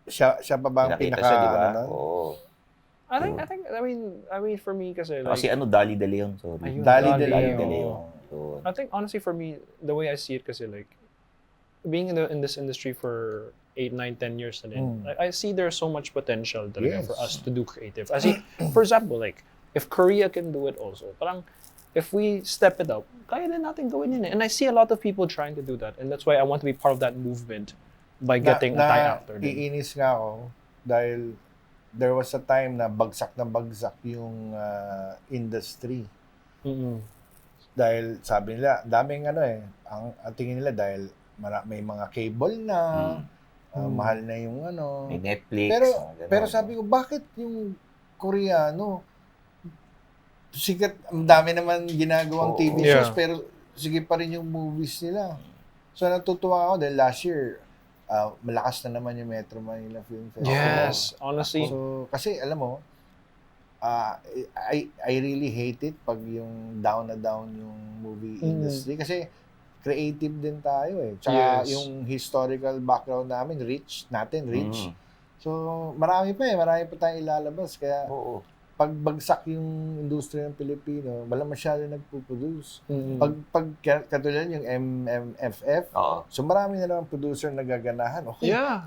Siya pa ba ang pinakita pinaka... siya, di ba? Oo. I mean for me kasi like Kasi Dali De Leon, sorry. Ayun, Dali Dali De Dali Leon. De Leon. I think honestly for me, the way I see it kasi like being in this industry for 8, 9, 10 years na din, I see there's so much potential talaga for us to do creative. I see, for example, like if Korea can do it also, parang if we step it up, kaya din natin gawin yun. And I see a lot of people trying to do that, and that's why I want to be part of that movement by getting a Thai actor. Iinis nga ako dahil there was a time na bagsak yung industry. Dahil sabi nila, daming ang tingin nila dahil may mga cable na, mahal na yung ano. May Netflix. Pero sabi ko, bakit yung Koreano, sikat, ang dami naman ginagawang TV shows, pero sige pa rin yung movies nila. So natutuwa ako dahil last year, malakas na naman yung Metro Manila Film Festival. Yes, honestly. So, kasi alam mo, I really hate it pag yung down na down yung movie industry. Kasi creative din tayo eh. Tsaka yung historical background namin, rich. So, marami pa tayong ilalabas. Kaya, pag bagsak yung industriya ng Pilipino, wala masyado nagpo-produce. Pag katulad yung MMFF, so marami na naman producer na gaganahan. Okay. Yeah.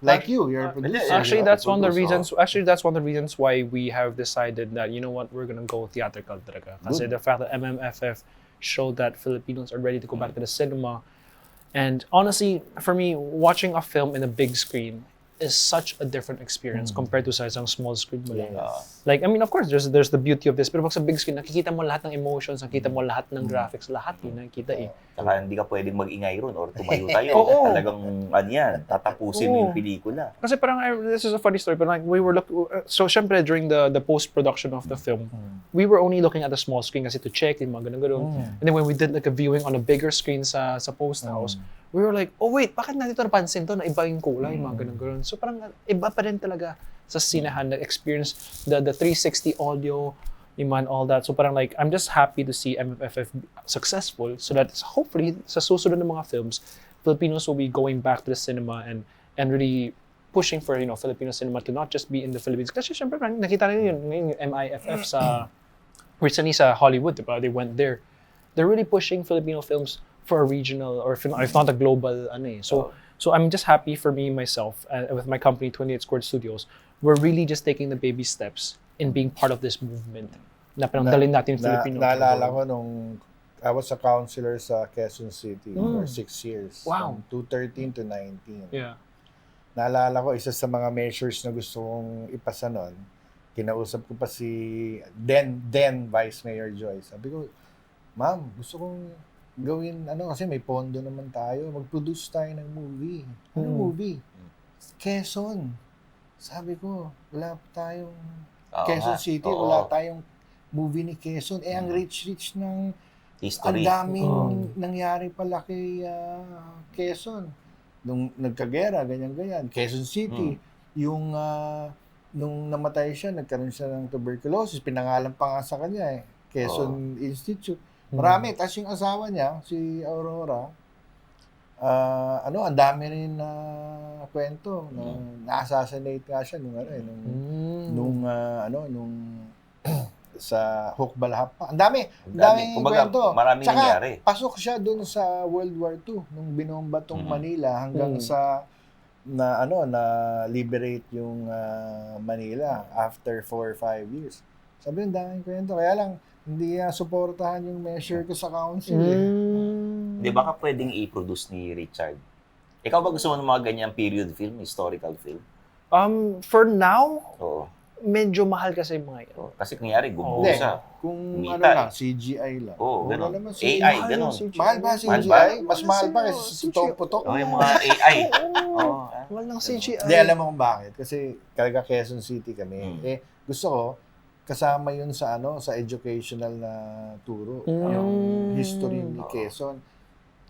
Like you're a producer. Actually, that's one of the reasons. Actually, that's one of the reasons why we have decided that, you know what, we're gonna go theatrical talaga. Kasi the fact that MMFF showed that Filipinos are ready to go back to the cinema, and honestly, for me, watching a film in a big screen is such a different experience compared to sa isang small screen mo lang. Like, I mean, of course, there's the beauty of this, pero pag sa big screen, nakikita mo lahat ng emotions, nakikita mo lahat ng graphics, lahat yun nakikita eh. Saka hindi ka pwedeng mag-ingay ron or tumayo tayo. Talagang, tatapusin mo yung pelikula. Kasi parang, this is a funny story, but like, we were so syempre, during the post-production of the film, we were only looking at the small screen kasi to check, yung mga ganun. And then when we did like a viewing on a bigger screen sa post house, we were like, oh wait, bakit natin ito napansin to na iba yung kulay, mga ganun. So parang iba pa rin talaga sa sinahan, na experience, the 360 audio, man, all that. So parang like, I'm just happy to see MFFF successful so that hopefully sa susunod ng mga films, Filipinos will be going back to the cinema and really pushing for, Filipino cinema to not just be in the Philippines. Kasi syempre, nakita rin yung MIFF recently sa Hollywood, diba? They went there. They're really pushing Filipino films for a regional or if not a global So I'm just happy for me myself with my company 28 Squared Studios. We're really just taking the baby steps in being part of this movement. Na parang dalhin natin Filipino. Naalala ko nung I was a counselor sa Quezon City for 6 years. Wow. From 2013 to 19. Yeah. Naalala ko, isa sa mga measures na gusto kong ipasa nun, kinausap ko pa si then Vice Mayor Joyce. Sabi ko, ma'am, gusto kong gawin, kasi may pondo naman tayo, mag-produce tayo ng movie. Anong movie? Quezon. Sabi ko, wala pa tayong Quezon City, wala tayong movie ni Quezon. Ang rich ng history. Ang daming nangyari pala kay Quezon. Nung nagkagera, ganyan-ganyan. Quezon City, yung nung namatay siya, nagkaroon siya ng tuberculosis, pinangalan pa nga sa kanya Quezon Institute. Marami. Tapos yung asawa niya, si Aurora, ang dami rin na kwento. Na-assassinate nga siya nung sa Hukbalhap pa. Ang daming kwento. Maraming nangyari. Pasok siya dun sa World War II nung binomba tong Manila hanggang sa na liberate yung Manila after 4 or 5 years. Sabi yung daming kwento. Kaya lang, hindi suportahan yung measure ko sa council. Di ba ka pwedeng i-produce ni Richard? Ikaw ba gusto mo ng mga ganyang period film, historical film? For now, Oo. medyo mahal kasi yung mga yan. Kasi kunyari, gumbusa. Kung Mita. CGI lang. Gano'n. naman AI, gano'n. Mahal ba CGI? Mahal ba? Mas mahal pa kasi sa putok. Yung mga AI. Mahal ng CGI. Hindi, alam mo kung bakit. Kasi talaga Quezon City kami. Gusto ko, kasama yun sa sa educational na turo. Yung history ni Quezon.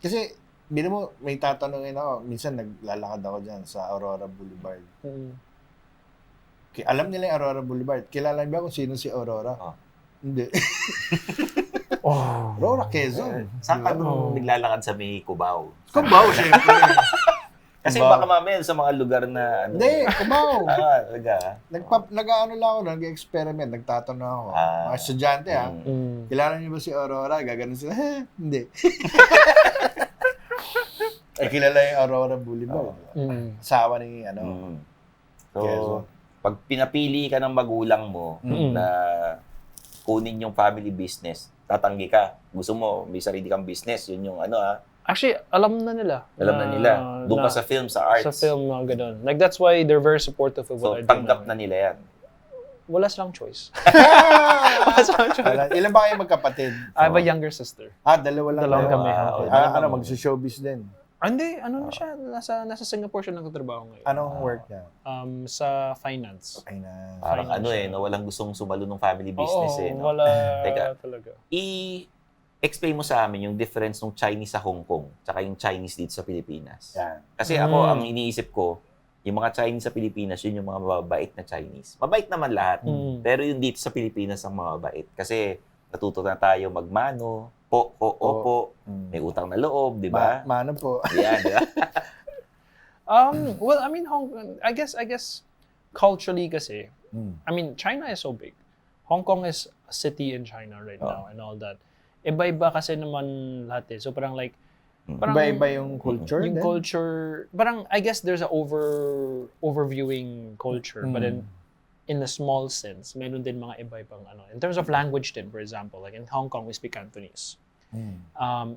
Kasi, bino mo, may tatanungin ako. Minsan naglalakad ako dyan sa Aurora Boulevard. Alam nila yung Aurora Boulevard. Kilala niyo ba kung sino si Aurora? Hindi. Aurora, Quezon. Saan ka nung naglalakad sa may Cubao? Cubao, syempre. Kasi baka mamaya sa mga lugar na... Hindi, Cubao. Talaga. Nag-ano lang ako, nag-experiment, nagtatanong ako. Mga estudyante, kilala niyo ba si Aurora? Gaganon sila, hindi. Ay, kilala yung Aurora Boulevard. Asawa ni, So, Quezon. pag pinapili ka ng magulang mo na kunin yung family business, tatanggi ka. Gusto mo, may sarili kang business, yun yung Actually, alam na nila. Alam na nila. Doon ka sa film, sa arts. Sa film, ganun. Like, that's why they're very supportive of what I do. So, tanggap na nila yan. wala silang choice. Wala silang choice. Ilan ba kayo magkapatid? I have a younger sister. Dalawa lang. Dalawa kami. Magso-showbiz din. Hindi, ano na siya, nasa Singapore siya nagtatrabaho ngayon. Anong work niya? Sa finance. Parang walang gustong sumalo ng family business no? Wala Teka, talaga. explain mo sa amin yung difference ng Chinese sa Hong Kong tsaka yung Chinese dito sa Pilipinas. Yan. Kasi ako, ang iniisip ko, yung mga Chinese sa Pilipinas, yun yung mga mababait na Chinese. Mabait naman lahat. Pero yung dito sa Pilipinas ang mababait. Kasi natuto na tayo magmano, opo, may utang na loob, di ba? Mano po. Yan, di ba? Well, I mean, I guess culturally kasi, I mean, China is so big. Hong Kong is a city in China right now and all that. Iba-iba kasi naman lahat eh. So parang like, Iba-iba yung culture. Yung culture, parang I guess there's a overviewing culture, but then in a small sense, meron din mga iba-ibang ano. In terms of language din, for example, like in Hong Kong we speak Cantonese.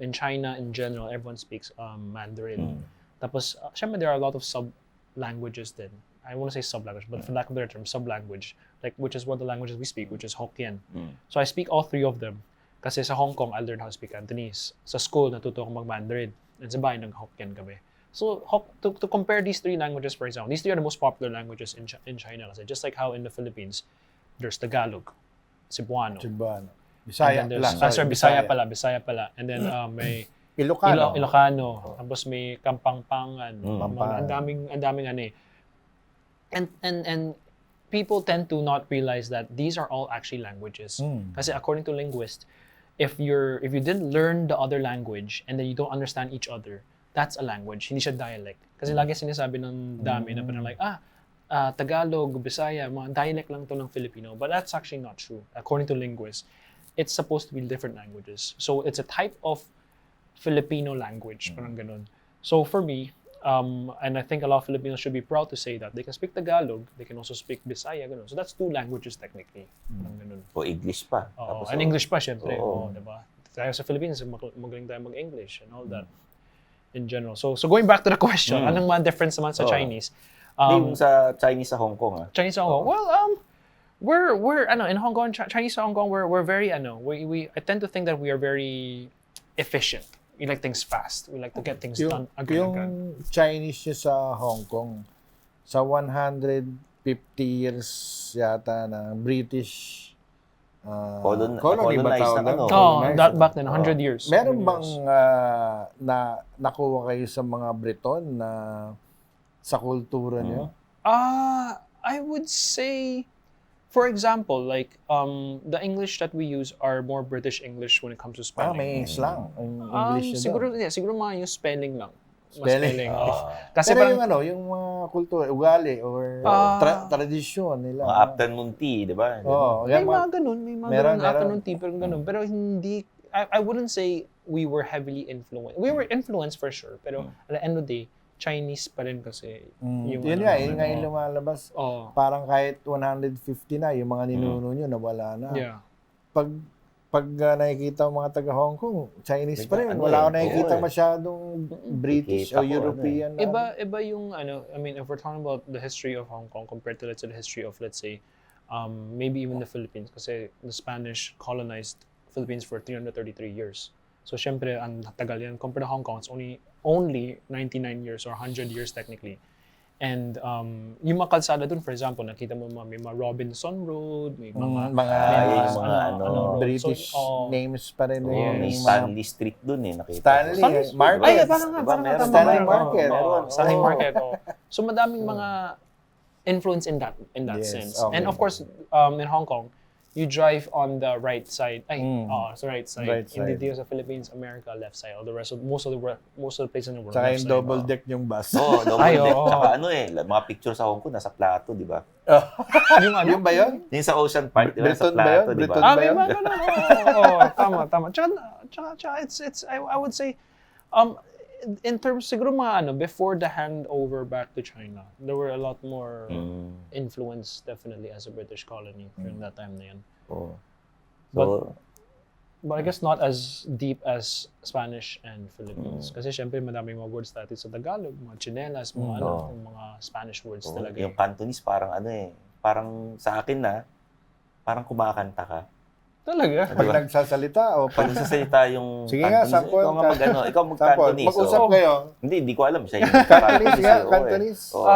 In China in general, everyone speaks Mandarin. Tapos, syempre there are a lot of sub-languages din. I won't say sub-language, but for lack of a better term, sub-language, like which is one of the languages we speak, which is Hokkien. So I speak all three of them. Kasi sa Hong Kong, I learned how to speak Cantonese. Sa school, natuto akong mag-Mandarin. And sa bahay, nag-Hokkien kami. So, to compare these three languages, for example, these three are the most popular languages in China. Kasi just like how in the Philippines, there's Tagalog, Cebuano. Bisaya pala. Bisaya pala. And then may Ilocano. Ilocano. Tapos may Kampangpangan. Ang daming ano eh. And people tend to not realize that these are all actually languages. Kasi according to linguists, if you didn't learn the other language and then you don't understand each other, that's a language. Hindi siya dialect. Kasi lagi sinasabi ng dami na parang like, Tagalog, Bisaya, mga dialect lang to ng Filipino. But that's actually not true. According to linguists, it's supposed to be different languages. So it's a type of Filipino language, parang ganun. So for me, and I think a lot of Filipinos should be proud to say that they can speak Tagalog, they can also speak Bisaya, ganun. So that's two languages technically. Ganun. O English pa. And English pa, syempre. Diba? Tayo sa Philippines, magaling tayo mag-English and all that in general. So going back to the question, anong mga difference naman sa Chinese? Yung sa Chinese sa Hong Kong, Chinese sa Hong Kong? Well, we're in Hong Kong, Chinese sa Hong Kong, we're very, I tend to think that we are very efficient. We like things fast. We like to get things done agad. Yung Chinese nyo sa Hong Kong, sa 150 years yata na British colony ba tawag? Back then, 100 years. Meron bang nakuha kayo sa mga Briton na sa kultura nyo? I would say, for example, like the English that we use are more British English when it comes to spelling. May slang. English siguro mga yung spelling lang. Spelling. Kasi pero yung mga kultura, ugali or tradisyon nila. Mga afternoon tea, di ba? May mga ganun. Afternoon tea, pero ganun. Pero hindi, I wouldn't say we were heavily influenced. We were influenced for sure, pero at the end of the day, Chinese pa rin kasi. Yun nga yung lumalabas. Parang kahit 150 na, yung mga ninuno nyo, nawala na. Yeah. Pag nakikita mo mga taga Hong Kong, Chinese pa rin. Wala akong nakikita masyadong British o European. Iba yung, I mean, if we're talking about the history of Hong Kong compared to, let's say, the history of, let's say, maybe even the Philippines, kasi the Spanish colonized Philippines for 333 years. So, syempre, ang tagal yan. Compared to Hong Kong, it's only 99 years or 100 years technically. And yung mga kalsada dun, for example, nakita mo may mga Robinson Road, may mga British names pa rin. May Stanley Street dun nakita. Stanley Market. Stanley Market. Stanley Market. So madaming mga influence in that sense. Okay. And of course, in Hong Kong, you drive on the right side. It's the right side. Right side. Hindi sa Philippines, America, left side. All the rest of most of the places in the world. Saka yung double deck yung bus. Double deck. Tsaka mga picture sa Hong Kong nasa plato, di ba? Yung ba yun? Yung sa Ocean Park, di ba? Sa Briton ba plato, yun? di ba? May mga ganun. Tama. Tsaka it's I would say in terms siguro mga before the handover back to China, there were a lot more influence definitely as a British colony during that time na yan. But I guess not as deep as Spanish and Philippines. Kasi syempre madaming mga words natin sa Tagalog, mga chinelas, mga mga Spanish words talaga. Yung Cantonese parang parang sa akin parang kumakanta ka. Talaga? Pag nagsasalita o Pag nagsasalita yung Sige nga, Cantonese, sample. ikaw mag-Cantonese. Mag-usap kayo. Hindi ko alam siya yung Cantonese nga, oo, Cantonese. Oo.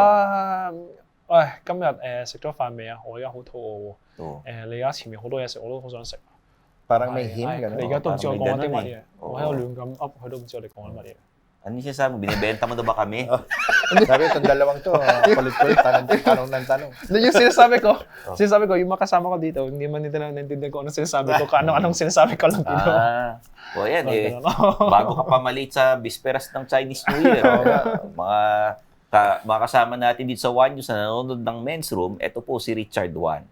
今日食咗飯未啊？我而家好肚餓喎。你而家前面好多嘢食，我都好想食。 Parang may him, 你 gano'n. 而家都唔知我講緊啲乜嘢， Oo. 我喺度亂咁噏，佢都唔知我哋講緊乜嘢。 Ano yung sinasabi mo? Binibenta mo na ba kami? Sabi, itong dalawang to, kulit-kulit, tanong ng tanong. Yung sinasabi ko, yung makasama ko dito, hindi man nila naintindihan ko anong sinasabi ko, anong sinasabi ko lang dito. O yan bago ka pamalit sa bisperas ng Chinese New Year, mga kasama natin dito sa One News na nanonood ng Men's Room, ito po si Richard Wan.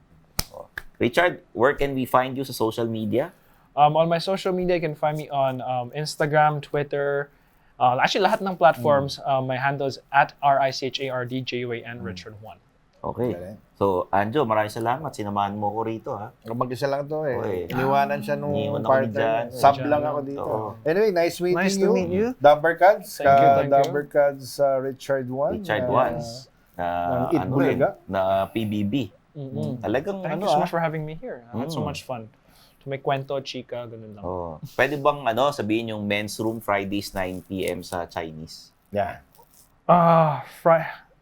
Richard, where can we find you sa social media? On my social media, you can find me on Instagram, Twitter, actually lahat ng platforms. My handle is @RICHARDJUAN Richard Wan. Okay. So, Anjo, maraming salamat. Sinamahan mo ko rito, ha? Mag-isa lang to Okay. Iniwanan siya nung Iniwan ako partner. dyan. Sub lang ako dito. Oo. Anyway, nice meeting Nice you. to meet you. Dumbercads. Thank you. Dumbercads Richard Wan. Richard Wan. Na, ng Itbulaga. na PBB. Talagang, Thank you so much for having me here. I had so much fun. To make kwento, chika, ganun lang. Oh. Pwede bang sabihin yung Men's Room Fridays 9 p.m. sa Chinese? Yeah.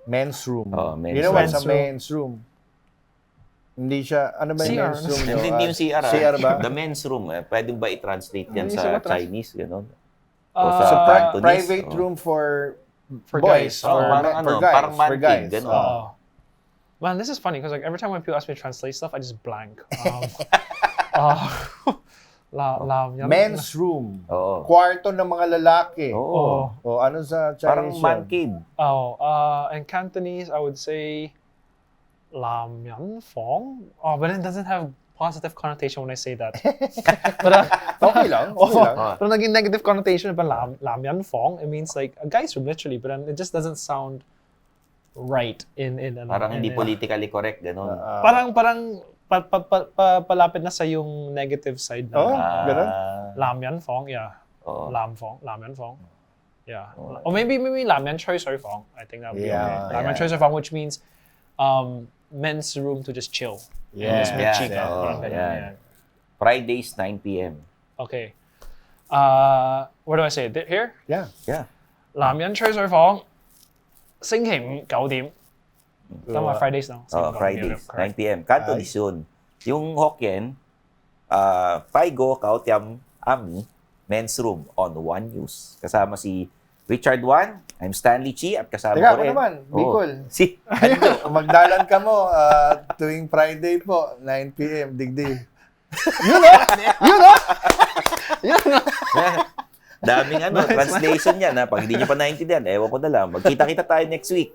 Men's room. Oh, men's you know what's a room. men's room? Hindi siya, ano ba yung CR. men's room? Hindi yung CR. CR ba? The men's room. Pwede ba i-translate yan Hindi sa siya Chinese? Ganun? So, Cantonese? private room for boys. guys. Parang for man for cave, guys. ganun. Man, this is funny because like every time when people ask me to translate stuff, I just blank. Men's room. Oo. Kwarto ng mga lalaki. Oo. O ano sa Parang Chinese man yun? cave. In Cantonese, I would say Lam Yan Fong. But it doesn't have positive connotation when I say that. Okay lang. Okay lang. Pero naging negative connotation pa Lam Yan Fong. It means like a guy's room literally, but then it just doesn't sound right in Parang hindi politically correct. Ganun. parang palapit na sa yung negative side na. Ganun? Lam Yan Fong, yeah. Oo. Lam Yan Fong. Yeah. Or maybe Lam Yan Choi Soi Fong. I think that would be Yeah, okay. Lam Yan Choi Soi Fong, which means men's room to just chill. Yeah. Just meet Yeah, chika. yeah. Parang ganyan, Yeah. yan. Fridays 9 p.m. Okay. Where do I say it? Here? Yeah. Yeah. 男人吹水房，星期五9點。Tama, Fridays lang. Fridays, Correct. 9 p.m. Cantonese yun. Yung Hokkien, Paigo, Kaotiam, Ami, Men's Room on One News. Kasama si Richard Wan, I'm Stanley Chi, at kasama Teka, ko ako rin. naman, Bicol. Si Magdalan ka mo tuwing Friday po, 9 p.m. Digdi. daming translation yan. Pag hindi nyo pa naintindihan, ewan ko na lang. Magkita-kita tayo next week.